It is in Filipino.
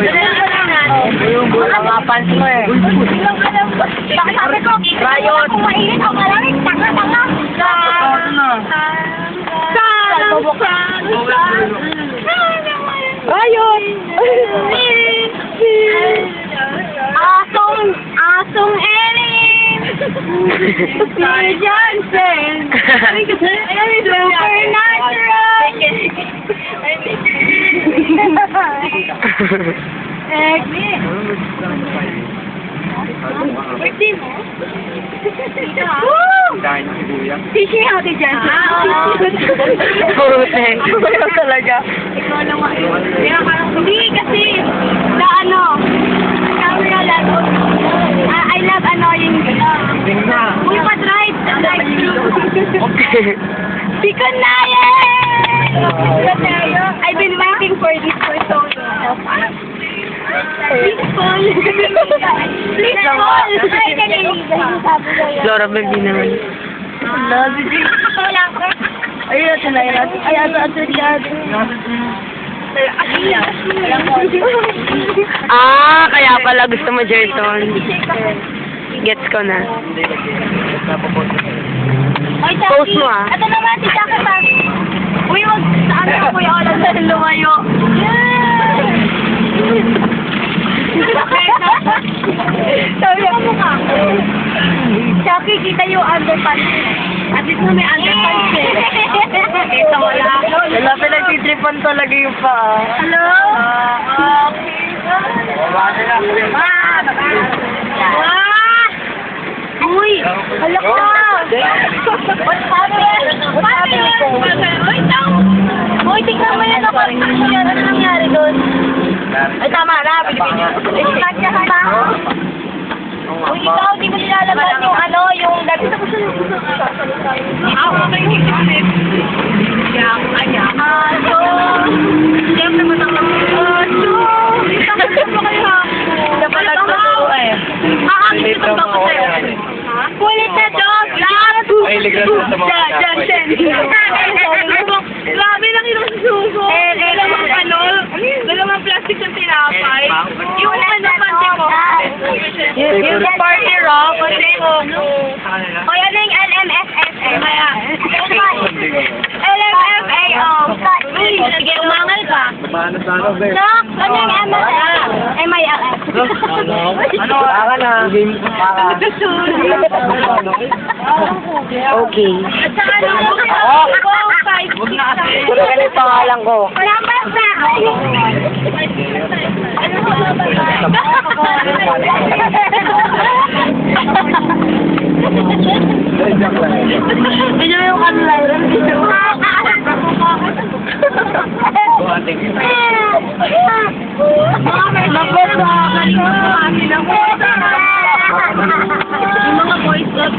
Yung mga pants mo eh. Bakit sabi ko, Riot. kung mainit ako malamig, tanga-tanga. Riot! Asong Erin! Si Johnson! Supernatural! Birthday mo? Woo! Fishing out ni Johnson. Putek. Talaga. Ikaw naman. Hindi kasi, sa ano, camera lang. I love annoying. Uy, pa-drive. Sikon na yan! I've been waiting for this for so long. Please call. Please call. Laura Baby naman. Love you. Wala ko. Ayun, ito na yun. Ay, ato yan. Ah, kaya pala gusto mo, Jerton. Gets ko na. Oy, Post mo, ah. Ito naman, si Jackie Park. Uy, wag saan ka po yung alam na lumayo. Sabi ang mukha ko. Jackie, kita yung underpants. At least na may underpants eh. Kita wala. Wala, pinagtitripan talaga yung paa. Hello? Uy! Hala ka! What's happening? Uy, tingnan mo yan ako. Ano nangyari doon? Ay, tama na. Pilipinyo. Nagkahan ba? Uy, ikaw, di mo nilalabas yung ano, yung dati sa gusto ng gusto. Ako na yung higit. Aso! Siyempre mo nang aso! Tapos mo kayo ha? Dapat nagtuturo eh. Aakit ito ba ko sa'yo? Kulit na dog! Ay, ligat na sa mga Johnson! Grabe lang yung suso! Dalawang plastic ng tinapay. Yung ano pante mo. Yung party rock. O yan yung LMFSA. LMFAO. Sige, umangal ka. Look, ano yung MILF? Ano? Aka na. Okay. At saka ano, ako, 5, 6, Ano ka yung pangalan ko? Number na! Hindi mo yung kanlayran dito. Yung mga boys club,